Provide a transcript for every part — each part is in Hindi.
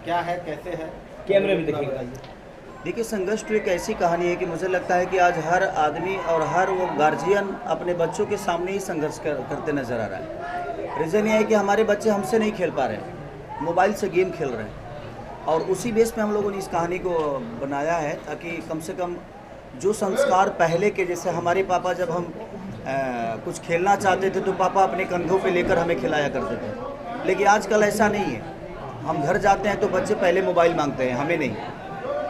क्या है, कैसे है, कैमरे में देखिएगा। देखिए, संघर्ष तो एक ऐसी कहानी है कि मुझे लगता है कि आज हर आदमी और हर वो गार्जियन अपने बच्चों के सामने ही संघर्ष करते नज़र आ रहा है। रीज़न ये है कि हमारे बच्चे हमसे नहीं खेल पा रहे हैं, मोबाइल से गेम खेल रहे हैं, और उसी बेस पे हम लोगों ने इस कहानी को बनाया है ताकि कम से कम जो संस्कार पहले के, जैसे हमारे पापा जब हम कुछ खेलना चाहते थे तो पापा अपने कंधों पे लेकर हमें खिलाया करते थे, लेकिन आजकल ऐसा नहीं है। हम घर जाते हैं तो बच्चे पहले मोबाइल मांगते हैं, हमें नहीं।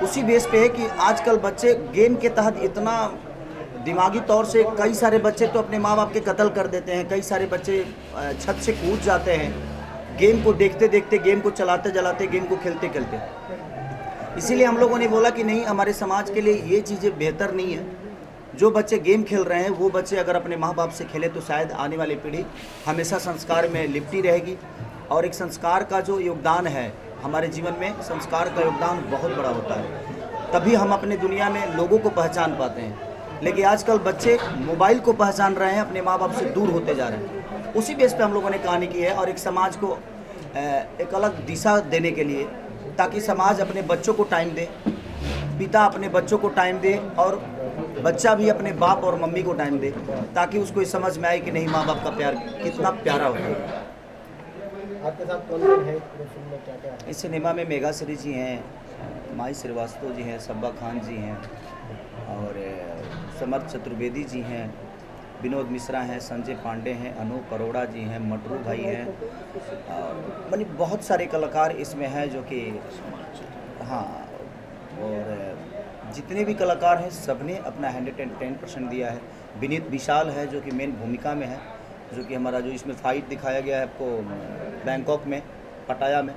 उसी बेस पे है कि आजकल बच्चे गेम के तहत इतना दिमागी तौर से, कई सारे बच्चे तो अपने माँ बाप के कत्ल कर देते हैं, कई सारे बच्चे छत से कूद जाते हैं गेम को देखते देखते, गेम को चलाते चलाते, गेम को खेलते खेलते। इसीलिए हम लोगों ने बोला कि नहीं, हमारे समाज के लिए ये चीज़ें बेहतर नहीं है। जो बच्चे गेम खेल रहे हैं वो बच्चे अगर अपने माँ बाप से खेले तो शायद आने वाली पीढ़ी हमेशा संस्कार में लिपटी रहेगी। और एक संस्कार का जो योगदान है हमारे जीवन में, संस्कार का योगदान बहुत बड़ा होता है, तभी हम अपने दुनिया में लोगों को पहचान पाते हैं। लेकिन आजकल बच्चे मोबाइल को पहचान रहे हैं, अपने माँ बाप से दूर होते जा रहे हैं। उसी बेस पे हम लोगों ने कहानी की है, और एक समाज को एक अलग दिशा देने के लिए, ताकि समाज अपने बच्चों को टाइम दे, पिता अपने बच्चों को टाइम दे, और बच्चा भी अपने बाप और मम्मी को टाइम दे, ताकि उसको ये समझ में आए कि नहीं, माँ बाप का प्यार कितना प्यारा होता है। आपके साथ कौन कौन है पूरे फिल्म में, क्या क्या है? इस सिनेमा में मेघा श्री जी हैं, माही श्रीवास्तव जी हैं, सब्बा खान जी हैं, और समर्थ चतुर्वेदी जी हैं, विनोद मिश्रा हैं, संजय पांडे हैं, अनूप अरोड़ा जी हैं, मटरू भाई हैं, और मानी बहुत सारे कलाकार इसमें हैं जो कि, हाँ, और जितने भी कलाकार हैं सबने अपना 110% दिया है। विनीत विशाल है जो कि मेन भूमिका में है, जो कि हमारा जो इसमें फाइट दिखाया गया है आपको बैंकॉक में, पटाया में,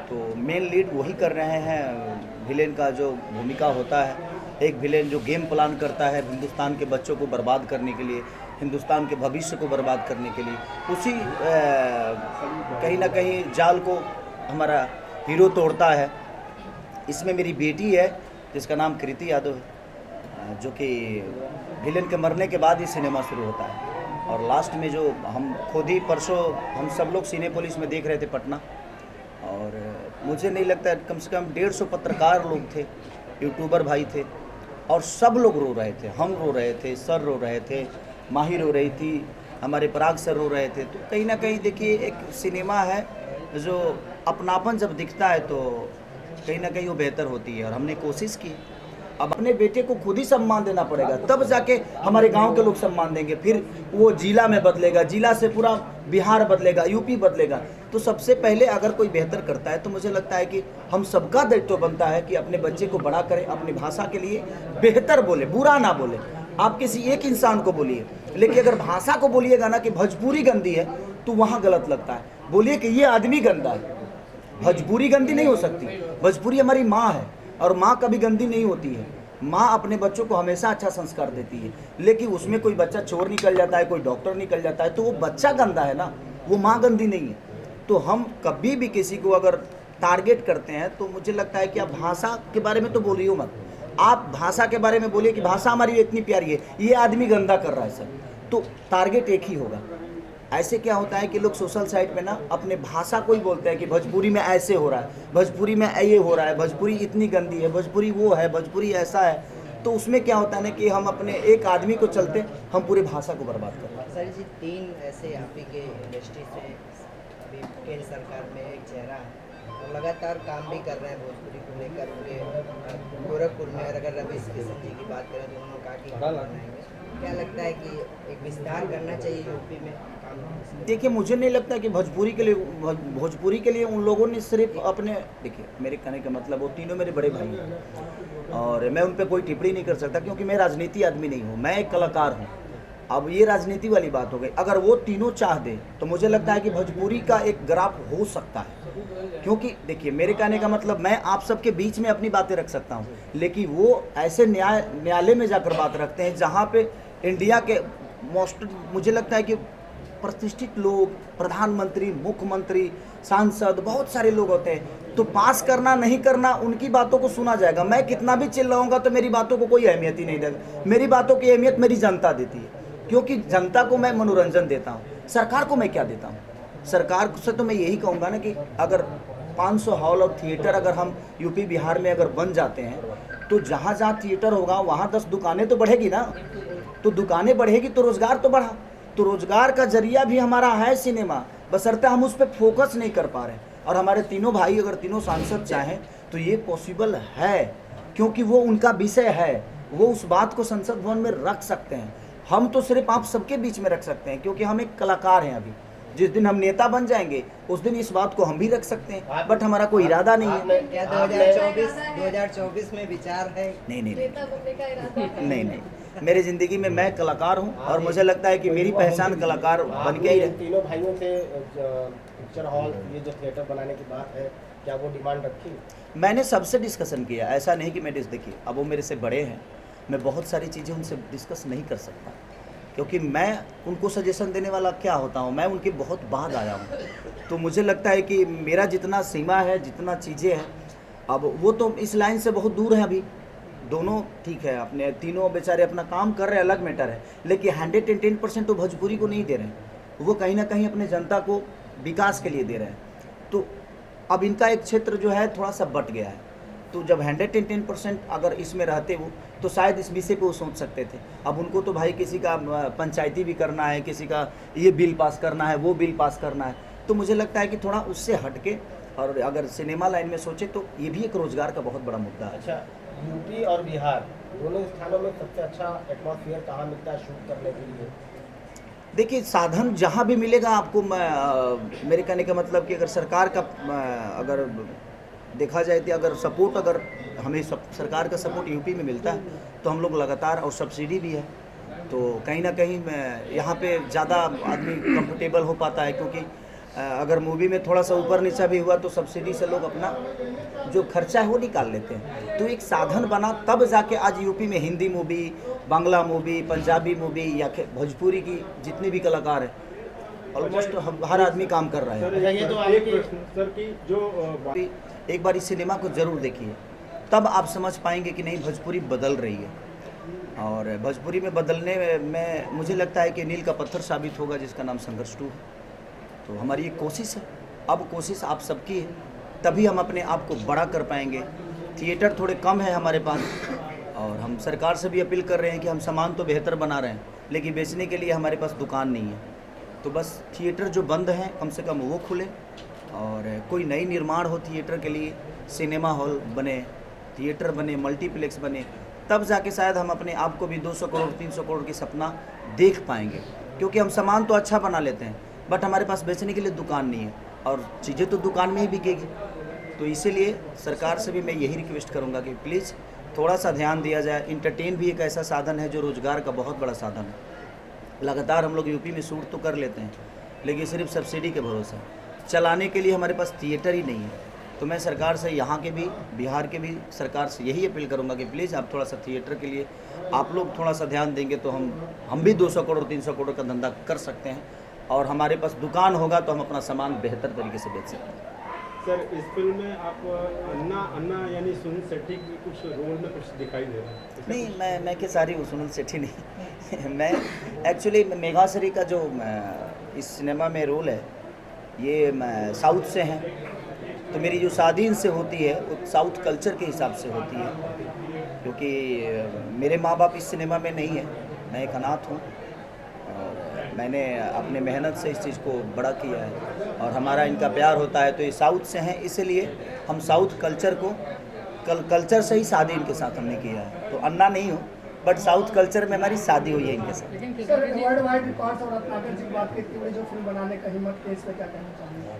तो मेन लीड वही कर रहे हैं। विलेन का जो भूमिका होता है, एक विलेन जो गेम प्लान करता है हिंदुस्तान के बच्चों को बर्बाद करने के लिए, हिंदुस्तान के भविष्य को बर्बाद करने के लिए, उसी कहीं ना कहीं जाल को हमारा हीरो तोड़ता है। इसमें मेरी बेटी है जिसका नाम कृति यादव है, जो कि विलेन के मरने के बाद ही सिनेमा शुरू होता है। और लास्ट में जो हम खुद ही परसों हम सब लोग सिनेपोलिस में देख रहे थे पटना, और मुझे नहीं लगता, कम से कम 150 पत्रकार लोग थे, यूट्यूबर भाई थे, और सब लोग रो रहे थे। हम रो रहे थे, सर रो रहे थे, माही रो रही थी, हमारे पराग सर रो रहे थे। तो कहीं ना कहीं देखिए, एक सिनेमा है जो अपनापन जब दिखता है तो कहीं ना कहीं वो बेहतर होती है, और हमने कोशिश की। अब अपने बेटे को खुद ही सम्मान देना पड़ेगा, तब जाके हमारे गांव के लोग सम्मान देंगे, फिर वो जिला में बदलेगा, जिला से पूरा बिहार बदलेगा, यूपी बदलेगा। तो सबसे पहले अगर कोई बेहतर करता है तो मुझे लगता है कि हम सबका दायित्व बनता है कि अपने बच्चे को बड़ा करें, अपनी भाषा के लिए बेहतर बोले, बुरा ना बोले। आप किसी एक इंसान को बोलिए, लेकिन अगर भाषा को बोलिएगा ना कि भोजपुरी गंदी है, तो वहाँ गलत लगता है। बोलिए कि ये आदमी गंदा है, भोजपुरी गंदी नहीं हो सकती। भोजपुरी हमारी माँ है, और माँ कभी गंदी नहीं होती है। माँ अपने बच्चों को हमेशा अच्छा संस्कार देती है, लेकिन उसमें कोई बच्चा चोर निकल जाता है, कोई डॉक्टर निकल जाता है, तो वो बच्चा गंदा है ना, वो माँ गंदी नहीं है। तो हम कभी भी किसी को अगर टारगेट करते हैं तो मुझे लगता है कि आप भाषा के बारे में तो बोलिए मत, आप भाषा के बारे में बोलिए कि भाषा हमारी इतनी प्यारी है, ये आदमी गंदा कर रहा है सर, तो टारगेट एक ही होगा। ऐसे क्या होता है कि लोग सोशल साइट पे ना अपने भाषा को ही बोलते हैं कि भोजपुरी में ऐसे हो रहा है, भोजपुरी में ये हो रहा है, भोजपुरी इतनी गंदी है, भोजपुरी वो है, भोजपुरी ऐसा है। तो उसमें क्या होता है ना कि हम अपने एक आदमी को चलते हम पूरी भाषा को बर्बाद कर रहे हैं। सर जी, 3 ऐसे आप ही के इंडस्ट्री से अभी केंद्र सरकार में एक चेहरा है और लगातार काम भी कर रहे हैं भोजपुरी को लेकर पूरे गोरखपुर में। और अगर रवि किशन जी की बात करें तो उन्होंने कहा कि काम बनाएंगे। क्या लगता है कि एक विस्तार करना चाहिए यूपी में काम? देखिए, मुझे नहीं लगता कि भोजपुरी के लिए उन लोगों ने सिर्फ अपने, देखिए मेरे कहने का मतलब, वो तीनों मेरे बड़े भाई हैं और मैं उन पर कोई टिप्पणी नहीं कर सकता, क्योंकि मैं राजनीति आदमी नहीं हूँ, मैं एक कलाकार हूँ। अब ये राजनीति वाली बात हो गई। अगर वो तीनों चाह दे तो मुझे लगता है कि भोजपुरी का एक ग्राफ हो सकता है, क्योंकि देखिए मेरे कहने का मतलब, मैं आप सबके बीच में अपनी बातें रख सकता हूँ, लेकिन वो ऐसे न्यायालय में जाकर बात रखते हैं जहाँ पे इंडिया के मोस्ट, मुझे लगता है कि प्रतिष्ठित लोग, प्रधानमंत्री, मुख्यमंत्री, सांसद, बहुत सारे लोग होते हैं। तो पास करना नहीं करना, उनकी बातों को सुना जाएगा। मैं कितना भी चिल्लाऊंगा तो मेरी बातों को कोई अहमियत ही नहीं देगा। मेरी बातों की अहमियत मेरी जनता देती है, क्योंकि जनता को मैं मनोरंजन देता हूँ। सरकार को मैं क्या देता हूँ? सरकार से तो मैं यही कहूँगा ना कि अगर 500 हॉल और थिएटर अगर हम यूपी बिहार में अगर बन जाते हैं तो जहाँ जहाँ थिएटर होगा वहाँ 10 दुकानें तो बढ़ेगी ना। तो दुकानें बढ़ेगी तो रोज़गार तो बढ़ा। तो रोज़गार का जरिया भी हमारा है सिनेमा, बशर्ते हम उस पर फोकस नहीं कर पा रहे। और हमारे तीनों भाई अगर तीनों सांसद चाहें तो ये पॉसिबल है, क्योंकि वो उनका विषय है, वो उस बात को संसद भवन में रख सकते हैं। हम तो सिर्फ आप सबके बीच में रख सकते हैं, क्योंकि हम एक कलाकार हैं। अभी जिस दिन हम नेता बन जाएंगे उस दिन इस बात को हम भी रख सकते हैं, बट हमारा कोई इरादा नहीं है। क्या 2024 में विचार है? नहीं नहीं नहीं नहीं नहीं, मेरी ज़िंदगी में मैं कलाकार हूँ और मुझे लगता है कि मेरी पहचान कलाकार बन के ही रहे। तीनों भाइयों से पिक्चर हॉल, ये जो थिएटर बनाने की बात है, क्या वो डिमांड रखी? मैंने सबसे डिस्कशन किया, ऐसा नहीं कि मैं देखिए अब वो मेरे से बड़े हैं, मैं बहुत सारी चीज़ें उनसे डिस्कस नहीं कर सकता, क्योंकि मैं उनको सजेशन देने वाला क्या होता हूँ, मैं उनके बहुत बाद आया हूँ। तो मुझे लगता है कि मेरा जितना सीमा है, जितना चीज़ें हैं, अब वो तो इस लाइन से बहुत दूर हैं अभी। दोनों ठीक है, अपने तीनों बेचारे अपना काम कर रहे हैं, अलग मैटर है, लेकिन 110% तो भोजपुरी को नहीं दे रहे हैं। वो कहीं ना कहीं अपने जनता को विकास के लिए दे रहे हैं। तो अब इनका एक क्षेत्र जो है थोड़ा सा बट गया है। तो जब 110% अगर इसमें रहते वो, तो शायद इस विषय पे वो सोच सकते थे। अब उनको तो भाई किसी का पंचायती भी करना है, किसी का ये बिल पास करना है, वो बिल पास करना है। तो मुझे लगता है कि थोड़ा उससे हटके और अगर सिनेमा लाइन में सोचे तो ये भी एक रोज़गार का बहुत बड़ा मुद्दा है। अच्छा, यूपी और बिहार दोनों स्थानों में सबसे अच्छा एटमॉस्फेयर कहाँ मिलता है शूट करने के लिए? देखिए, साधन जहाँ भी मिलेगा आपको, मेरे कहने का मतलब कि अगर सरकार का अगर देखा जाए तो अगर सपोर्ट, अगर हमें सरकार का सपोर्ट यूपी में मिलता है तो हम लोग लगातार, और सब्सिडी भी है, तो कहीं ना कहीं यहाँ पे ज़्यादा आदमी कंफर्टेबल हो पाता है। क्योंकि अगर मूवी में थोड़ा सा ऊपर नीचा भी हुआ तो सब्सिडी से लोग अपना जो खर्चा है वो निकाल लेते हैं। तो एक साधन बना, तब जाके आज यूपी में Hindi movie, Bangla movie, Punjabi movie या भोजपुरी की जितने भी कलाकार हैं, ऑलमोस्ट हर आदमी काम कर रहा है। ये तो एक प्रश्न सर की जो एक बार इस सिनेमा को ज़रूर देखिए, तब आप समझ पाएंगे कि नहीं, भोजपुरी बदल रही है। और भोजपुरी में बदलने में मुझे लगता है कि नील का पत्थर साबित होगा, जिसका नाम संघर्ष 2 है। तो हमारी एक कोशिश है, अब कोशिश आप सबकी है, तभी हम अपने आप को बड़ा कर पाएंगे। थिएटर थोड़े कम है हमारे पास, और हम सरकार से भी अपील कर रहे हैं कि हम सामान तो बेहतर बना रहे हैं, लेकिन बेचने के लिए हमारे पास दुकान नहीं है। तो बस थिएटर जो बंद हैं कम से कम वो खुले, और कोई नई निर्माण हो थिएटर के लिए, सिनेमा हॉल बने, थिएटर बने, मल्टीप्लेक्स बने, तब जाके शायद हम अपने आप को भी 200 करोड़ 300 करोड़ की सपना देख पाएंगे। क्योंकि हम सामान तो अच्छा बना लेते हैं, बट हमारे पास बेचने के लिए दुकान नहीं है, और चीज़ें तो दुकान में ही बिकेगी। तो इसीलिए सरकार से भी मैं यही रिक्वेस्ट करूंगा कि प्लीज़ थोड़ा सा ध्यान दिया जाए। इंटरटेन भी एक ऐसा साधन है जो रोज़गार का बहुत बड़ा साधन है। लगातार हम लोग यूपी में शूट तो कर लेते हैं, लेकिन सिर्फ सब्सिडी के भरोसे चलाने के लिए हमारे पास थिएटर ही नहीं है। तो मैं सरकार से, यहाँ के भी, बिहार के भी सरकार से यही अपील करूँगा कि प्लीज़ आप थोड़ा सा थिएटर के लिए आप लोग थोड़ा सा ध्यान देंगे तो हम भी 200 करोड़ 300 करोड़ का धंधा कर सकते हैं, और हमारे पास दुकान होगा तो हम अपना सामान बेहतर तरीके से बेच सकते हैं। सर, इस फिल्म में आप अन्ना यानी सुनील शेट्टी की कुछ रोल में कुछ दिखाई दे रहा है? नहीं, मैं कि सारी सुनील शेट्टी नहीं मैं एक्चुअली मेघाश्री का जो इस सिनेमा में रोल है, ये साउथ से हैं, तो मेरी जो शादी इनसे होती है वो साउथ कल्चर के हिसाब से होती है। क्योंकि मेरे माँ बाप इस सिनेमा में नहीं है, मैं एक अनाथ हूँ, और मैंने अपने मेहनत से इस चीज़ को बड़ा किया है, और हमारा इनका प्यार होता है। तो ये साउथ से हैं, इसलिए हम साउथ कल्चर को कल्चर से ही शादी इनके साथ हमने किया है। तो अन्ना नहीं हूँ, बट साउथ कल्चर में हमारी शादी हुई है इनके साथ।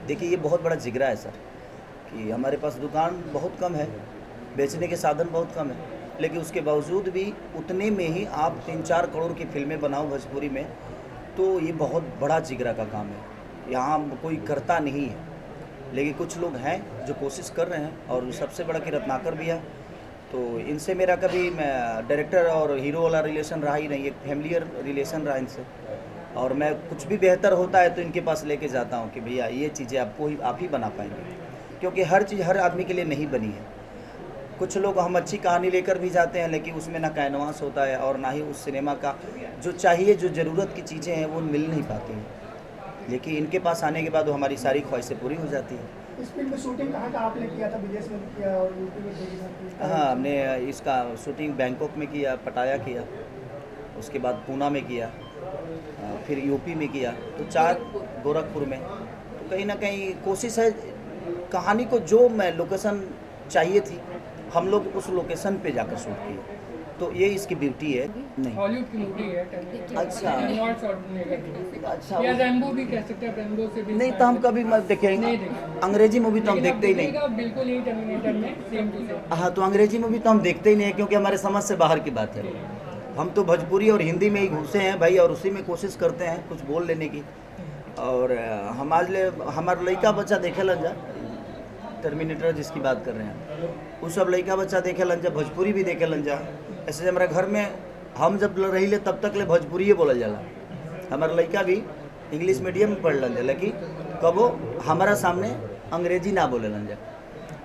देखिए, ये बहुत बड़ा जिगरा है सर, कि हमारे पास दुकान बहुत कम है, बेचने के साधन बहुत कम है, लेकिन उसके बावजूद भी उतने में ही आप 3-4 करोड़ की फिल्में बनाओ भोजपुरी में, तो ये बहुत बड़ा जिगरा का काम है। यहाँ कोई करता नहीं है, लेकिन कुछ लोग हैं जो कोशिश कर रहे हैं, और सबसे बड़ा कि रत्नाकर भी है। तो इनसे मेरा कभी डायरेक्टर और हीरो वाला रिलेशन रहा ही नहीं, एक फैमिलियर रिलेशन रहा इनसे, और मैं कुछ भी बेहतर होता है तो इनके पास लेके जाता हूँ कि भैया ये चीज़ें आप ही बना पाएंगे, क्योंकि हर चीज़ हर आदमी के लिए नहीं बनी है। कुछ लोग हम अच्छी कहानी लेकर भी जाते हैं, लेकिन उसमें ना कैनवास होता है और ना ही उस सिनेमा का जो चाहिए, जो ज़रूरत की चीज़ें हैं वो मिल नहीं पाती हैं। लेकिन इनके पास आने के बाद वो हमारी सारी ख्वाहिशें पूरी हो जाती हैं। इस फिल्म की शूटिंग कहाँ का आपने किया था? विदेश में किया और यूपी में किया? हाँ, हमने इसका शूटिंग बैंकॉक में किया, पटाया किया, उसके बाद पूना में किया, फिर यूपी में किया, तो 4 गोरखपुर में। तो कहीं ना कहीं कोशिश है कहानी को जो मैं लोकेशन चाहिए थी हम लोग उस लोकेशन पे जाकर शूट किए, तो ये इसकी ब्यूटी है। नहीं हॉलीवुड की मूवी है। अच्छा। अच्छा, या रैम्बो भी कह सकते हैं, रैम्बो से भी नहीं तो हम कभी मत देखेंगे, नहीं देखेंगे। अंग्रेजी मूवी तो हम लेकिन देखते ही नहीं। देखिएगा, बिल्कुल यही टर्मिनेटर में सेम टू सेम। हाँ, तो अंग्रेजी मूवी तो हम देखते ही नहीं, क्योंकि हमारे समझ से बाहर की बात है। हम तो भोजपुरी और हिंदी में ही घुसे हैं भाई, और उसी में कोशिश करते हैं कुछ बोल लेने की। और हमारे लड़का बच्चा देखे लन जा, टर्मिनेटर जिसकी बात कर रहे हैं, वो सब लड़का बच्चा देखे लन जा, भोजपुरी भी देखे लन जा। ऐसे हमारे घर में हम जब रही ले तब तक ले भोजपुरी बोलल जाला, हमारा लड़का भी इंग्लिश मीडियम में पढ़ लन जा, लेकिन कबो हमारा सामने अंग्रेजी ना बोले लन जा।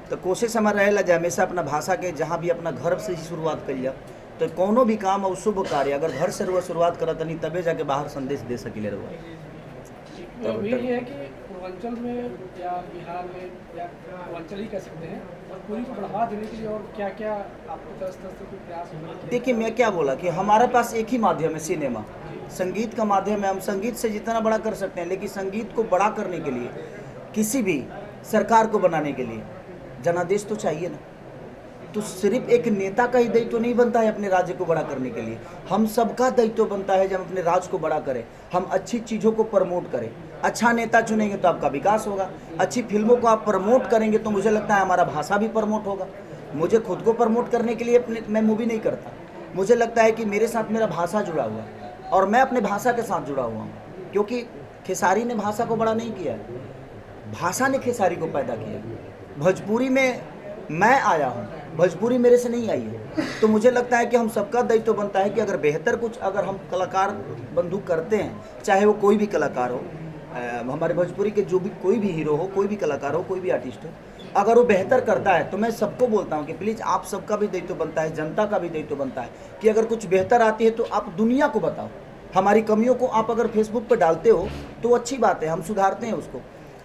तो कोशिश हमारा रहेला जा हमेशा अपना भाषा के जहाँ भी अपना घर से ही शुरुआत करी जा। तो कोनो भी काम और शुभ कार्य अगर घर से रुआ शुरुआत करत नहीं तबे जाके बाहर संदेश दे सकिले रुआ। तो अभी ये है कि पूर्वांचल में या बिहार में या पूर्वांचल ही कह सकते हैं, और पूरी को बढ़ावा देने के लिए और क्या क्या आपको तरह तरह से कोई प्रयास होना चाहिए? देखिए, मैं क्या बोला कि हमारे पास एक ही माध्यम है, सिनेमा, संगीत का माध्यम है। हम संगीत से जितना बड़ा कर सकते हैं, लेकिन संगीत को बड़ा करने के लिए किसी भी सरकार को बनाने के लिए जनादेश तो चाहिए ना। तो सिर्फ एक नेता का ही दायित्व नहीं बनता है अपने राज्य को बड़ा करने के लिए, हम सबका दायित्व बनता है जब अपने राज्य को बड़ा करें, हम अच्छी चीज़ों को प्रमोट करें। अच्छा नेता चुनेंगे तो आपका विकास होगा, अच्छी फिल्मों को आप प्रमोट करेंगे तो मुझे लगता है हमारा भाषा भी प्रमोट होगा। मुझे खुद को प्रमोट करने के लिए मैं मूवी नहीं करता, मुझे लगता है कि मेरे साथ मेरा भाषा जुड़ा हुआ है और मैं अपने भाषा के साथ जुड़ा हुआ हूँ, क्योंकि खेसारी ने भाषा को बड़ा नहीं किया, भाषा ने खेसारी को पैदा किया। भोजपुरी में मैं आया हूँ, भोजपुरी मेरे से नहीं आई है। तो मुझे लगता है कि हम सबका दायित्व बनता है कि अगर बेहतर कुछ अगर हम कलाकार बंधु करते हैं, चाहे वो कोई भी कलाकार हो, हमारे भोजपुरी के जो भी कोई भी हीरो हो, कोई भी कलाकार हो, कोई भी आर्टिस्ट हो, अगर वो बेहतर करता है तो मैं सबको बोलता हूँ कि प्लीज़ आप सबका भी दायित्व बनता है, जनता का भी दायित्व बनता है कि अगर कुछ बेहतर आती है तो आप दुनिया को बताओ। हमारी कमियों को आप अगर फेसबुक पर डालते हो तो अच्छी बात है, हम सुधारते हैं उसको,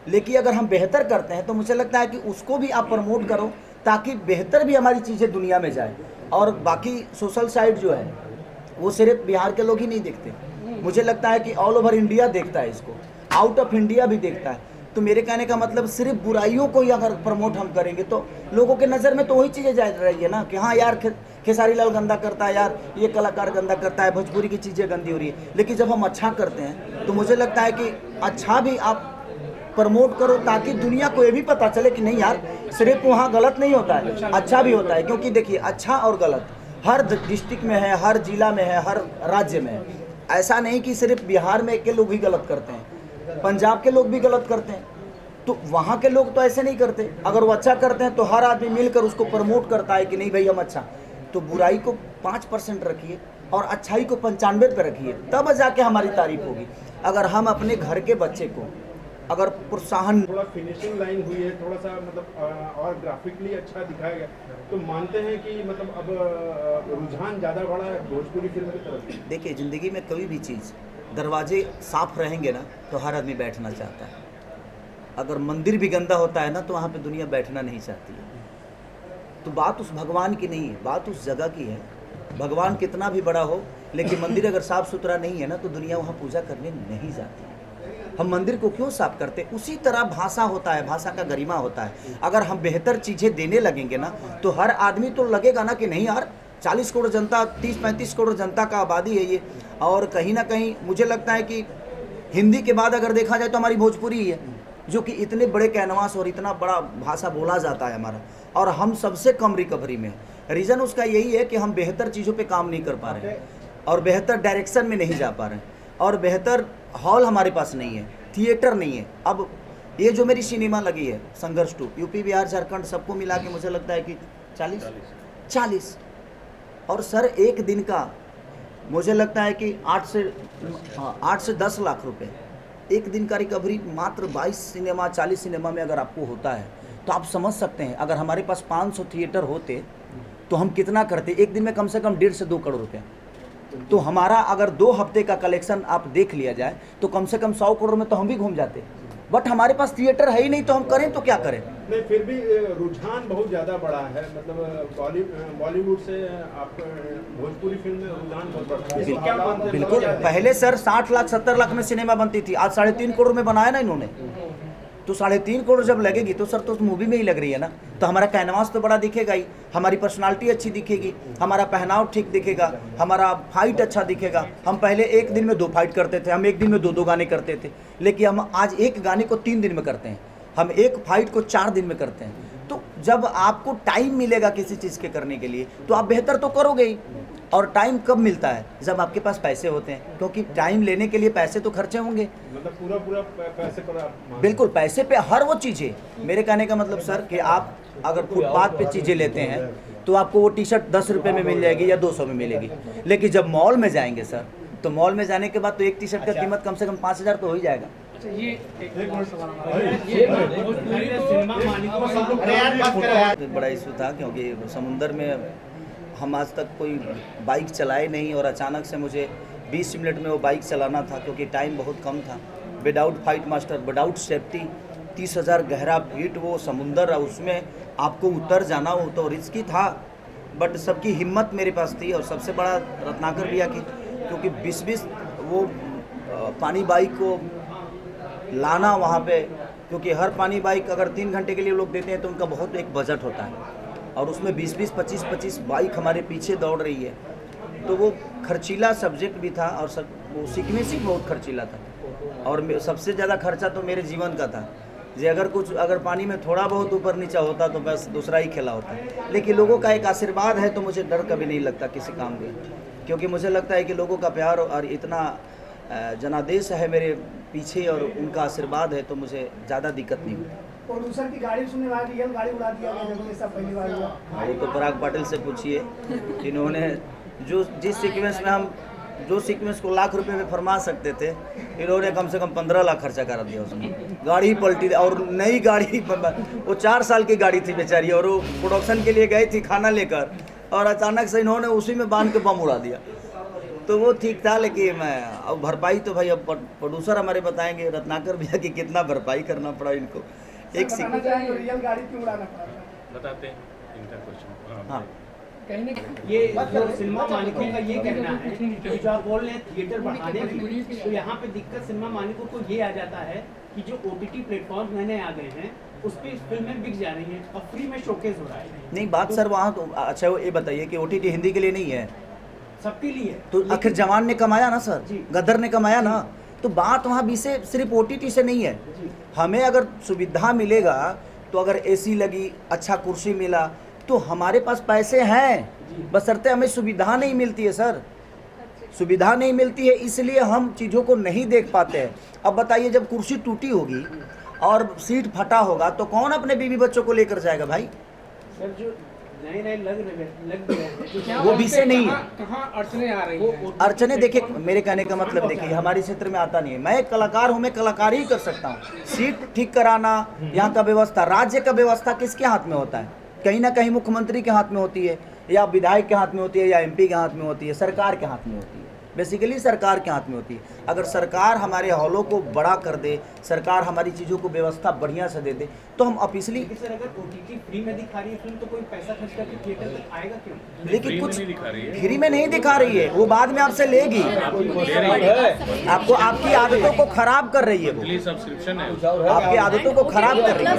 लेकिन अगर हम बेहतर करते हैं तो मुझे लगता है कि उसको भी आप प्रमोट करो ताकि बेहतर भी हमारी चीज़ें दुनिया में जाए। और बाकी सोशल साइट जो है वो सिर्फ बिहार के लोग ही नहीं देखते, मुझे लगता है कि ऑल ओवर इंडिया देखता है इसको, आउट ऑफ इंडिया भी देखता है। तो मेरे कहने का मतलब सिर्फ बुराइयों को ही अगर प्रमोट हम करेंगे तो लोगों के नज़र में तो वही चीज़ें जा रही है ना कि हाँ यार खेसारी लाल गंदा करता है, यार ये कलाकार गंदा करता है, भोजपुरी की चीज़ें गंदी हो रही है। लेकिन जब हम अच्छा करते हैं तो मुझे लगता है कि अच्छा भी आप प्रमोट करो ताकि दुनिया को ये भी पता चले कि नहीं यार सिर्फ वहाँ गलत नहीं होता है, अच्छा भी होता है। क्योंकि देखिए, अच्छा और गलत हर डिस्ट्रिक्ट में है, हर जिला में है, हर राज्य में है। ऐसा नहीं कि सिर्फ बिहार में के लोग ही गलत करते हैं, पंजाब के लोग भी गलत करते हैं, तो वहाँ के लोग तो ऐसे नहीं करते। अगर वो अच्छा करते हैं तो हर आदमी मिलकर उसको प्रमोट करता है कि नहीं भाई हम अच्छा। तो बुराई को 5% रखिए और अच्छाई को 95 पे रखिए, तब जाके हमारी तारीफ होगी। अगर हम अपने घर के बच्चे को अगर प्रोत्साहन, थोड़ा फिनिशिंग लाइन हुई है, थोड़ा सा मतलब और ग्राफिकली अच्छा दिखाया गया, तो मानते हैं कि मतलब अब रुझान ज़्यादा बढ़ा है भोजपुरी फिल्म की तरफ। देखिए ज़िंदगी में कोई भी चीज़, दरवाजे साफ रहेंगे ना तो हर आदमी बैठना चाहता है। अगर मंदिर भी गंदा होता है ना तो वहाँ पे दुनिया बैठना नहीं चाहती है। तो बात उस भगवान की नहीं है, बात उस जगह की है। भगवान कितना भी बड़ा हो लेकिन मंदिर अगर साफ़ सुथरा नहीं है ना तो दुनिया वहाँ पूजा करने नहीं जाती। हम मंदिर को क्यों साफ करते? उसी तरह भाषा होता है, भाषा का गरिमा होता है। अगर हम बेहतर चीज़ें देने लगेंगे ना तो हर आदमी तो लगेगा ना कि नहीं यार 40 करोड़ जनता, 30-35 करोड़ जनता का आबादी है ये, और कहीं ना कहीं मुझे लगता है कि हिंदी के बाद अगर देखा जाए तो हमारी भोजपुरी ही है, जो कि इतने बड़े कैनवास और इतना बड़ा भाषा बोला जाता है हमारा, और हम सबसे कम रिकवरी में। रीज़न उसका यही है कि हम बेहतर चीज़ों पे काम नहीं कर पा रहे हैं और बेहतर डायरेक्शन में नहीं जा पा रहे हैं और बेहतर हॉल हमारे पास नहीं है, थिएटर नहीं है। अब ये जो मेरी सिनेमा लगी है संघर्ष 2, यूपी बिहार झारखंड सबको मिला के मुझे लगता है कि 40 और सर एक दिन का मुझे लगता है कि 8 से 10 लाख रुपए एक दिन का रिकवरी मात्र 22 सिनेमा 40 सिनेमा में अगर आपको होता है तो आप समझ सकते हैं अगर हमारे पास 500 थिएटर होते तो हम कितना करते। एक दिन में कम से कम 1.5 से 2 करोड़ रुपया। तो हमारा अगर 2 हफ्ते का कलेक्शन आप देख लिया जाए तो कम से कम 100 करोड़ में तो हम भी घूम जाते। बट हमारे पास थिएटर है ही नहीं, तो हम करें तो क्या करें। नहीं, फिर भी रुझान बहुत ज़्यादा बड़ा है, मतलब बॉलीवुड से आप भोजपुरी फिल्म में रुझान बहुत बड़ा है। इसको क्या मानते हैं? बिल्कुल, पहले सर 60 लाख 70 लाख में सिनेमा बनती थी, आज 3.5 करोड़ में बनाया ना इन्होंने। तो 3.5 करोड़ जब लगेगी तो सर तो उस मूवी में ही लग रही है ना, तो हमारा कैनवास तो बड़ा दिखेगा ही, हमारी पर्सनालिटी अच्छी दिखेगी, हमारा पहनाव ठीक दिखेगा, हमारा फाइट अच्छा दिखेगा। हम पहले एक दिन में 2 फाइट करते थे, हम एक दिन में 2 गाने करते थे, लेकिन हम आज एक गाने को 3 दिन में करते हैं, हम एक फाइट को 4 दिन में करते हैं। तो जब आपको टाइम मिलेगा किसी चीज़ के करने के लिए तो आप बेहतर तो करोगे ही। और टाइम कब मिलता है? जब आपके पास पैसे होते हैं, क्योंकि टाइम लेने के लिए पैसे तो खर्चे होंगे। मतलब पूरा पैसे पर आप बिल्कुल, पैसे पे हर वो चीज़ें। मेरे कहने का मतलब सर कि आप अगर फुटपाथ पे चीज़ें लेते हैं तो आपको वो टी शर्ट 10 रुपये में मिल जाएगी या 200 में मिलेगी, लेकिन जब मॉल में जाएंगे सर, तो मॉल में जाने के बाद तो एक टी शर्ट का कीमत कम से कम 5,000 तो हो ही जाएगा। अच्छा, ये एक और सवाल बड़ा इशू था, क्योंकि समुंदर में हम आज तक कोई बाइक चलाए नहीं, और अचानक से मुझे 20 मिनट में वो बाइक चलाना था, क्योंकि टाइम बहुत कम था। Without fight master, without safety, 30,000 गहरा फीट वो समुंदर, उसमें आपको उतर जाना वो तो रिस्की था, बट सबकी हिम्मत मेरे पास थी। और सबसे बड़ा रत्नाकर भैया की, क्योंकि 20-20 वो पानी बाइक को लाना वहाँ पे, क्योंकि हर पानी बाइक अगर 3 घंटे के लिए लोग देते हैं तो उनका बहुत एक बजट होता है, और उसमें 20-20, 25-25 बाइक हमारे पीछे दौड़ रही है, तो वो खर्चीला सब्जेक्ट भी था, और सब वो सीक्वेंस ही बहुत खर्चीला था। और सबसे ज़्यादा खर्चा तो मेरे जीवन का था, जे अगर पानी में थोड़ा बहुत ऊपर नीचा होता तो बस दूसरा ही खेला होता। लेकिन लोगों का एक आशीर्वाद है तो मुझे डर कभी नहीं लगता किसी काम में, क्योंकि मुझे लगता है कि लोगों का प्यार और इतना जनादेश है मेरे पीछे, और उनका आशीर्वाद है, तो मुझे ज़्यादा दिक्कत नहीं हुई। प्रोड्यूसर की गाड़ी सुनने वाली रियल गाड़ी उड़ा दिया गया जब ये सब पहली बार हुआ। वो तो पराग पाटिल से पूछिए, जिन्होंने जिस सीक्वेंस में हम जो सीक्वेंस को लाख रुपए में फरमा सकते थे, इन्होंने कम से कम 15 लाख खर्चा कर दिया उसमें। गाड़ी पलटी, और नई गाड़ी, वो 4 साल की गाड़ी थी बेचारी, और वो प्रोडक्शन के लिए गई थी खाना लेकर, और अचानक से इन्होंने उसी में बांध के बम उड़ा दिया। तो वो ठीक था, लेकिन अब भरपाई तो भाई अब प्रोड्यूसर हमारे बताएंगे, रत्नाकर भैया की कितना भरपाई करना पड़ा इनको। एक रियल गाड़ी क्यों उड़ाना पड़ा? बताते हैं इनका क्वेश्चन। हाँ, कहीं ना ये जो सिनेमा मालिकों का ये कहना है कि जो आप बोल रहे हैं थिएटर बढ़ाने की, तो यहाँ पे दिक्कत सिनेमा मालिकों को ये आ जाता है कि जो OTT प्लेटफॉर्म नए आ गए हैं उस पर फिल्में बिक जा रही हैं और फ्री में शोकेस हो रहा है। नहीं बात सर वहाँ तो अच्छा, वो ये बताइए कि OTT हिंदी के लिए नहीं है, सबके लिए तो आखिर जवान ने कमाया ना सर, जी। गदर ने कमाया ना, तो बात वहाँ भी से सिर्फ OTT से नहीं है। हमें अगर सुविधा मिलेगा, तो अगर AC लगी, अच्छा कुर्सी मिला, तो हमारे पास पैसे हैं, बशर्ते हमें सुविधा नहीं मिलती है सर, सुविधा नहीं मिलती है, इसलिए हम चीज़ों को नहीं देख पाते हैं। अब बताइए, जब कुर्सी टूटी होगी और सीट फटा होगा तो कौन अपने बीवी बच्चों को लेकर जाएगा भाई? सर जो नए लग रहे हैं वो विषय नहीं है। कहाँ अड़चने आ रही हैं? अड़चने देखिए, मेरे कहने का मतलब देखिए, हमारे क्षेत्र में आता नहीं है। मैं एक कलाकार हूँ, मैं कलाकार ही कर सकता हूँ। सीट ठीक कराना, यहाँ का व्यवस्था, राज्य का व्यवस्था किसके हाथ में होता है? कहीं ना कहीं मुख्यमंत्री के हाथ में होती है, या विधायक के हाथ में होती है, या MP के हाथ में होती है, सरकार के हाथ में होती है। बेसिकली सरकार के हाथ में होती है। अगर सरकार हमारे हॉलों को बड़ा कर दे, सरकार हमारी चीज़ों को व्यवस्था बढ़िया से दे दे, तो हम ऑफिशियली। सर अगर OTT फ्री में दिखा रही है फिल्म, तो कोई पैसा खर्च करके थिएटर तक आएगा क्यों? लेकिन कुछ फ्री में नहीं दिखा रही है, वो बाद में आपसे लेगी, आपको आपकी आदतों को खराब कर रही है, वो सब्सक्रिप्शन है, आपकी आदतों को खराब कर रही है।